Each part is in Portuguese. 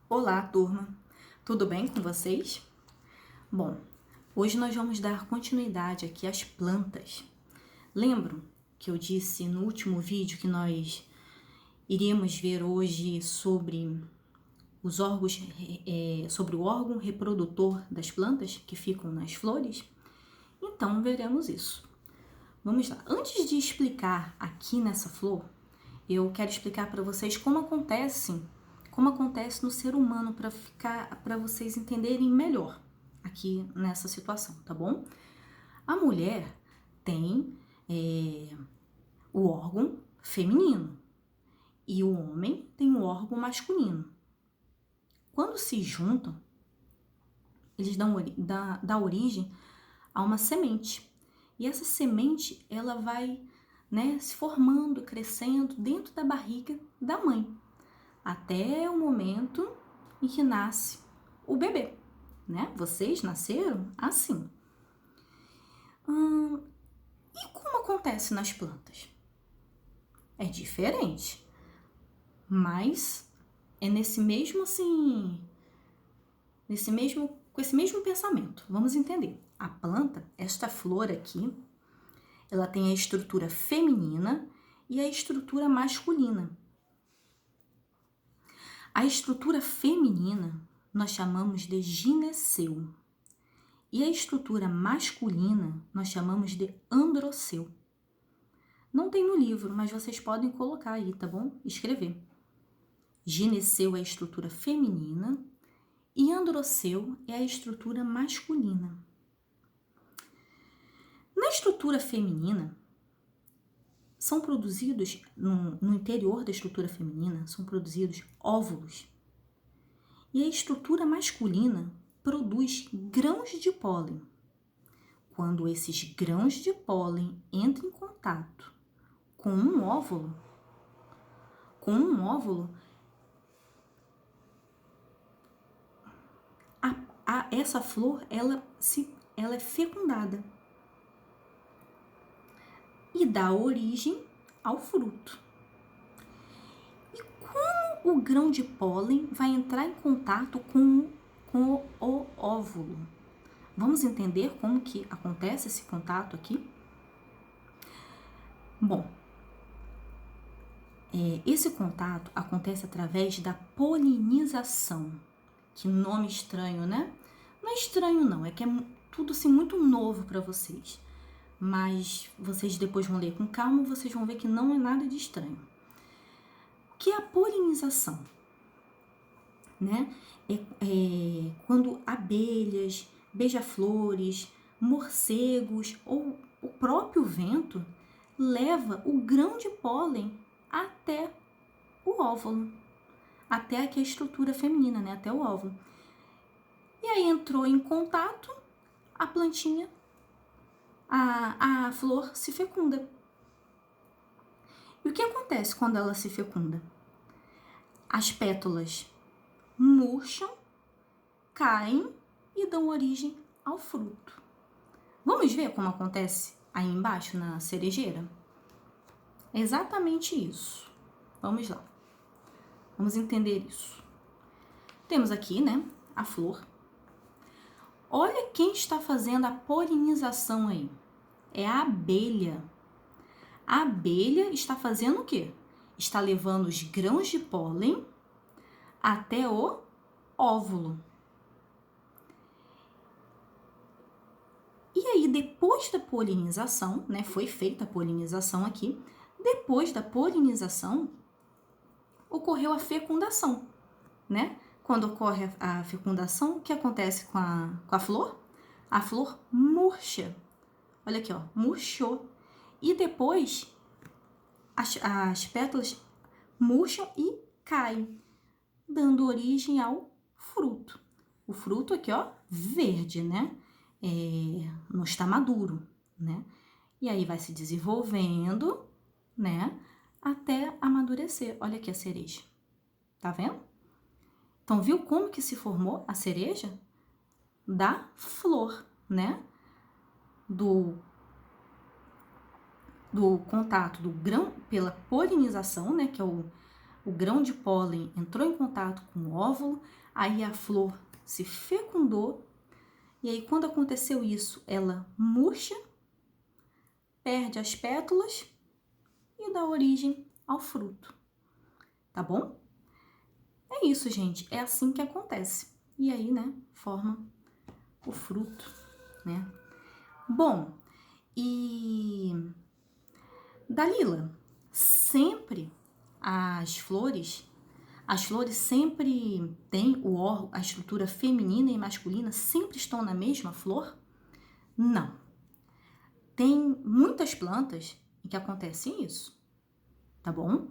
Olá, turma! Tudo bem com vocês? Bom, hoje nós vamos dar continuidade aqui às plantas. Lembram que eu disse no último vídeo que nós iríamos ver hoje sobre os órgãos, sobre o órgão reprodutor das plantas que ficam nas flores? Então, veremos isso. Vamos lá. Antes de explicar aqui nessa flor, eu quero explicar para vocês como acontece no ser humano para vocês entenderem melhor aqui nessa situação, tá bom? A mulher tem o órgão feminino e o homem tem o órgão masculino. Quando se juntam, eles dão origem a uma semente. E essa semente, ela vai, se formando, crescendo dentro da barriga da mãe, até o momento em que nasce o bebê, né? Vocês nasceram assim. E como acontece nas plantas? É diferente, mas é com esse mesmo pensamento. Vamos entender. A planta, esta flor aqui, ela tem a estrutura feminina e a estrutura masculina. A estrutura feminina nós chamamos de gineceu e a estrutura masculina nós chamamos de androceu. Não tem no livro, mas vocês podem colocar aí, tá bom? Escrever. Gineceu é a estrutura feminina e androceu é a estrutura masculina. Na estrutura feminina, são produzidos, no interior da estrutura feminina, são produzidos óvulos. E a estrutura masculina produz grãos de pólen. Quando esses grãos de pólen entram em contato com um óvulo, essa flor ela é fecundada e dá origem ao fruto. E como o grão de pólen vai entrar em contato com o óvulo? Vamos entender como que acontece esse contato aqui? Bom, esse contato acontece através da polinização. Que nome estranho, né? Não é estranho não, é que é tudo assim muito novo para vocês. Mas vocês depois vão ler com calma e vocês vão ver que não é nada de estranho. O que é a polinização? Né? Quando abelhas, beija-flores, morcegos ou o próprio vento leva o grão de pólen até o óvulo, até aqui a estrutura feminina, né? Até o óvulo. E aí entrou em contato, a plantinha, a flor se fecunda. E o que acontece quando ela se fecunda? As pétalas murcham, caem e dão origem ao fruto. Vamos ver como acontece aí embaixo na cerejeira? É exatamente isso. Vamos lá. Vamos entender isso. Temos aqui, né, a flor. Olha quem está fazendo a polinização aí. É a abelha. A abelha está fazendo o quê? Está levando os grãos de pólen até o óvulo. E aí, depois da polinização, né, foi feita a polinização aqui, depois da polinização, ocorreu a fecundação, né? Quando ocorre a fecundação, o que acontece com a flor? A flor murcha. Olha aqui, ó, murchou. E depois, as pétalas murcham e caem, dando origem ao fruto. O fruto aqui, ó, verde, né? Não está maduro, né? E aí vai se desenvolvendo, né? Até amadurecer. Olha aqui a cereja. Tá vendo? Então, viu como que se formou a cereja? Da flor, né? Do contato do grão pela polinização, né? Que é o grão de pólen entrou em contato com o óvulo, aí a flor se fecundou, e aí quando aconteceu isso, ela murcha, perde as pétalas e dá origem ao fruto, tá bom? É isso, gente, é assim que acontece. E aí, né, forma o fruto, né? Bom, e Dalila, sempre as flores sempre têm o órgão, a estrutura feminina e masculina sempre estão na mesma flor? Não. Tem muitas plantas em que acontece isso, tá bom?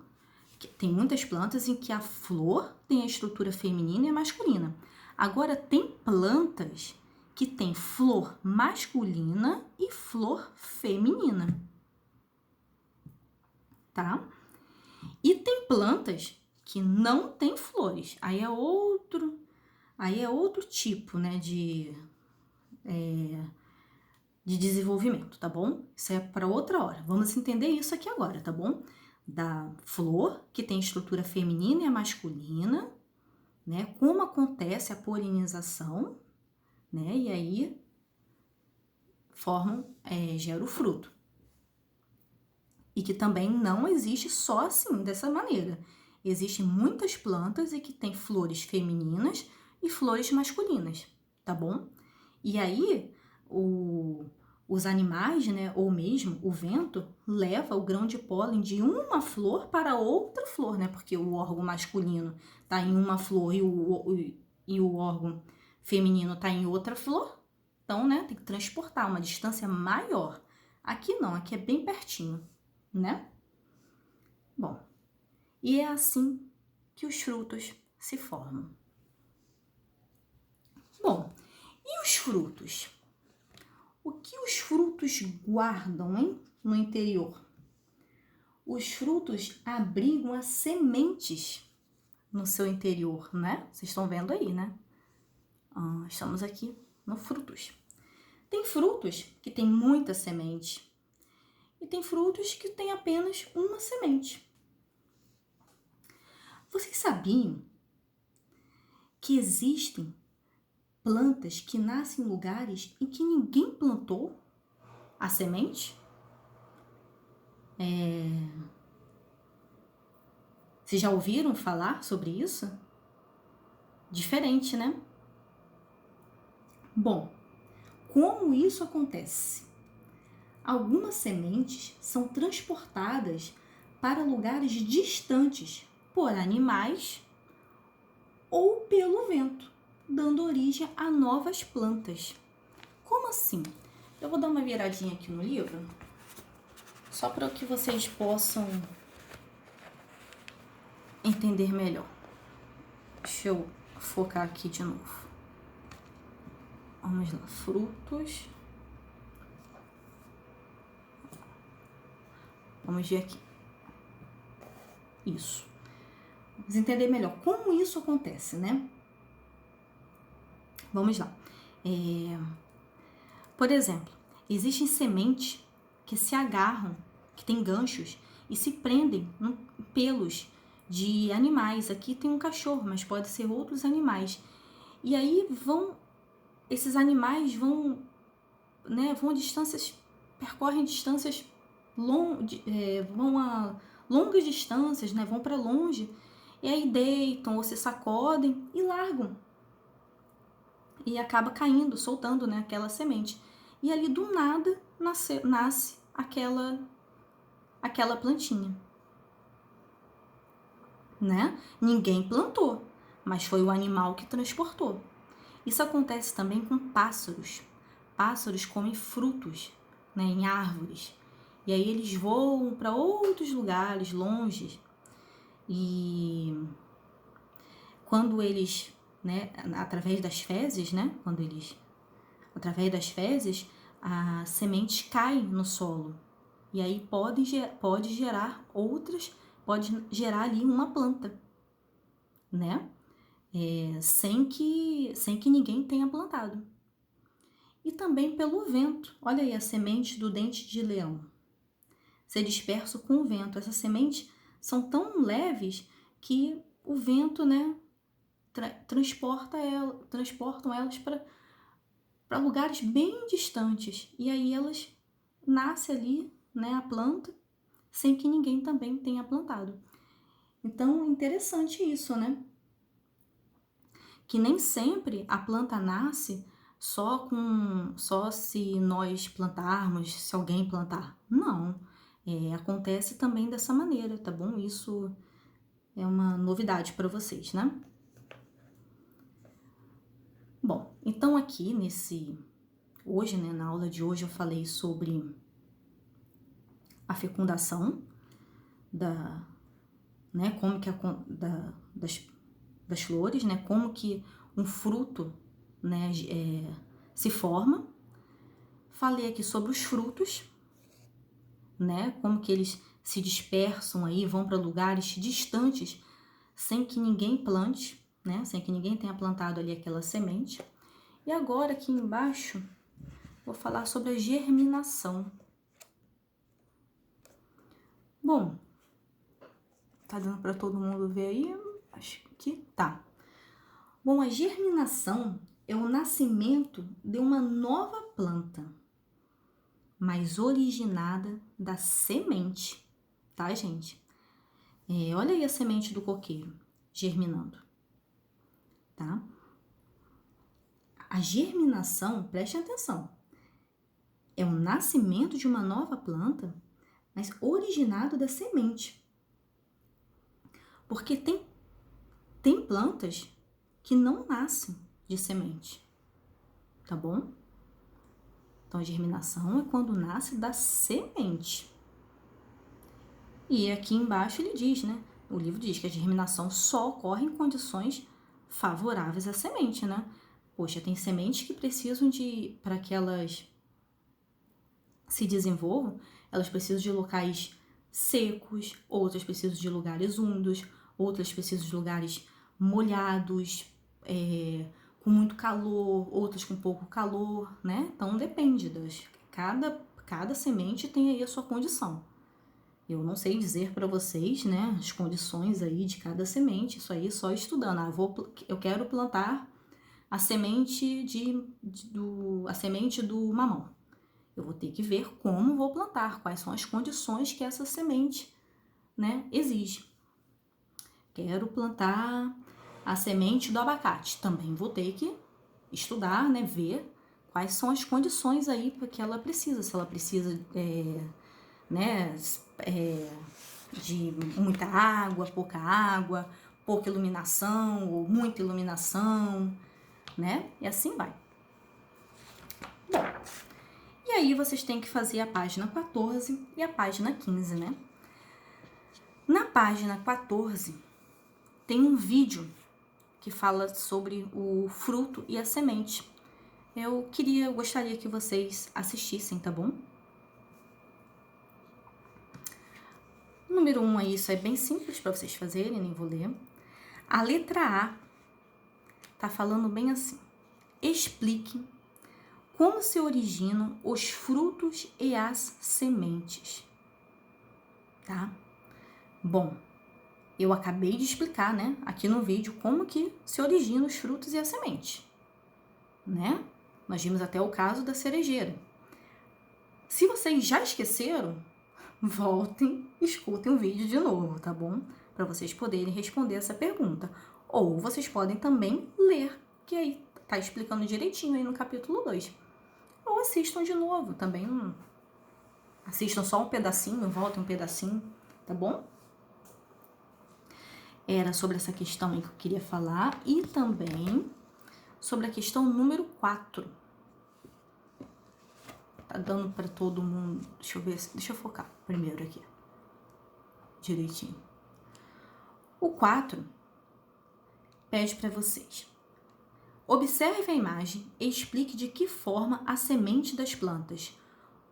Tem muitas plantas em que a flor tem a estrutura feminina e masculina. Agora, tem plantas que tem flor masculina e flor feminina, tá? E tem plantas que não tem flores. Aí é outro tipo, né, de desenvolvimento, tá bom? Isso é para outra hora. Vamos entender isso aqui agora, tá bom? Da flor, que tem estrutura feminina e masculina, né? Como acontece a polinização, né? E aí gera o fruto. E que também não existe só assim, dessa maneira. Existem muitas plantas e que tem flores femininas e flores masculinas, tá bom? E aí, os animais, né, ou mesmo o vento, leva o grão de pólen de uma flor para outra flor, né? Porque o órgão masculino está em uma flor e o órgão feminino está em outra flor. Então, né, tem que transportar uma distância maior. Aqui não, aqui é bem pertinho, né? Bom, e é assim que os frutos se formam. Bom, e os frutos? O que os frutos guardam, hein, no interior? Os frutos abrigam as sementes no seu interior, né? Vocês estão vendo aí, né? Estamos aqui no frutos. Tem frutos que tem muita semente e tem frutos que tem apenas uma semente. Vocês sabiam que existem plantas que nascem em lugares em que ninguém plantou a semente? Vocês já ouviram falar sobre isso? Diferente, né? Bom, como isso acontece? Algumas sementes são transportadas para lugares distantes por animais ou pelo vento, dando origem a novas plantas. Como assim? Eu vou dar uma viradinha aqui no livro, só para que vocês possam entender melhor. Deixa eu focar aqui de novo. Vamos lá, frutos. Vamos ver aqui. Isso. Vamos entender melhor como isso acontece, né? Vamos lá. Por exemplo, existem sementes que se agarram, que têm ganchos e se prendem em pelos de animais. Aqui tem um cachorro, mas pode ser outros animais. E aí esses animais vão a distâncias, percorrem distâncias vão a longas distâncias, né? Vão para longe, e aí deitam ou se sacodem e largam. E acaba caindo, soltando, né, aquela semente. E ali do nada nasce aquela plantinha, né? Ninguém plantou, mas foi o animal que transportou. Isso acontece também com pássaros. Pássaros comem frutos, né, em árvores. E aí eles voam para outros lugares, longe. E quando eles, né, através das fezes, né, através das fezes, as sementes caem no solo. E aí pode gerar ali uma planta, né? Sem que ninguém tenha plantado. E também pelo vento. Olha aí a semente do dente de leão. Ser disperso com o vento. Essas sementes são tão leves que o vento, né, transportam elas para lugares bem distantes. E aí elas nascem ali, né, a planta, sem que ninguém também tenha plantado. Então, interessante isso, né? Que nem sempre a planta nasce só se nós plantarmos, se alguém plantar. Não, acontece também dessa maneira, tá bom? Isso é uma novidade para vocês, né? Bom, então aqui hoje, né, na aula de hoje eu falei sobre a fecundação né, como que das flores, né, como que um fruto, né, se forma. Falei aqui sobre os frutos, né, como que eles se dispersam aí, vão para lugares distantes sem que ninguém plante, né, sem que ninguém tenha plantado ali aquela semente. E agora aqui embaixo vou falar sobre a germinação. Bom, tá dando para todo mundo ver aí? Acho que tá. Bom, a germinação é o nascimento de uma nova planta, mas originada da semente, tá, gente? Olha aí a semente do coqueiro germinando, tá? A germinação, preste atenção, é o nascimento de uma nova planta, mas originado da semente. Porque tem plantas que não nascem de semente, tá bom? Então, a germinação é quando nasce da semente. E aqui embaixo ele diz, né? O livro diz que a germinação só ocorre em condições favoráveis à semente, né? Poxa, tem sementes que precisam para que elas se desenvolvam, elas precisam de locais secos, outras precisam de lugares úmidos, outras precisam de lugares molhados, com muito calor, outras com pouco calor, né? Então depende cada semente tem aí a sua condição. Eu não sei dizer para vocês, né, as condições aí de cada semente, isso aí só estudando. Eu quero plantar a semente a semente do mamão. Eu vou ter que ver como vou plantar, quais são as condições que essa semente, né, exige. Quero plantar a semente do abacate. Também vou ter que estudar, né, ver quais são as condições aí que ela precisa. Se ela precisa, né, de muita água, pouca iluminação ou muita iluminação, né? E assim vai. Bom, e aí vocês têm que fazer a página 14 e a página 15, né? Na página 14 tem um vídeo que fala sobre o fruto e a semente. Eu gostaria que vocês assistissem, tá bom? Número 1 aí, isso é bem simples para vocês fazerem, nem vou ler. A letra A tá falando bem assim: explique como se originam os frutos e as sementes, tá? Bom, eu acabei de explicar, né, aqui no vídeo, como que se originam os frutos e a semente, né? Nós vimos até o caso da cerejeira. Se vocês já esqueceram, voltem, escutem o vídeo de novo, tá bom? Para vocês poderem responder essa pergunta. Ou vocês podem também ler, que aí tá explicando direitinho aí no capítulo 2. Ou assistam de novo, também assistam só um pedacinho, voltem um pedacinho, tá bom? Era sobre essa questão aí que eu queria falar e também sobre a questão número 4. Tá dando para todo mundo. Deixa eu ver, deixa eu focar primeiro aqui. Direitinho. O 4 pede para vocês: observe a imagem e explique de que forma a semente das plantas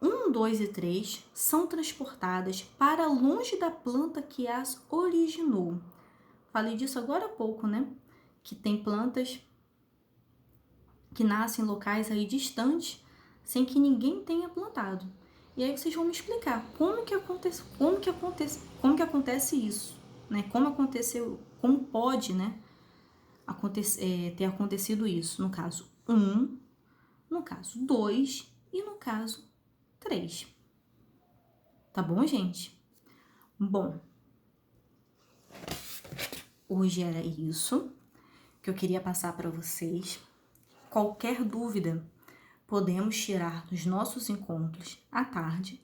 1, 2 e 3 são transportadas para longe da planta que as originou. Falei disso agora há pouco, né? Que tem plantas que nascem em locais aí distantes, sem que ninguém tenha plantado. E aí vocês vão me explicar como que acontece isso, né? Como aconteceu, como pode, né, ter acontecido isso. No caso 1, no caso 2 e no caso 3. Tá bom, gente? Bom, hoje era isso que eu queria passar para vocês. Qualquer dúvida, podemos tirar nos nossos encontros à tarde.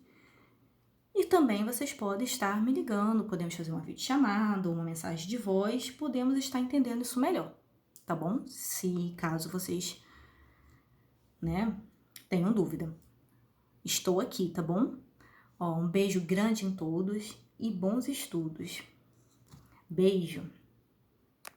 E também vocês podem estar me ligando, podemos fazer uma videochamada ou uma mensagem de voz, podemos estar entendendo isso melhor, tá bom? Se caso vocês, né, tenham dúvida. Estou aqui, tá bom? Ó, um beijo grande em todos e bons estudos. Beijo!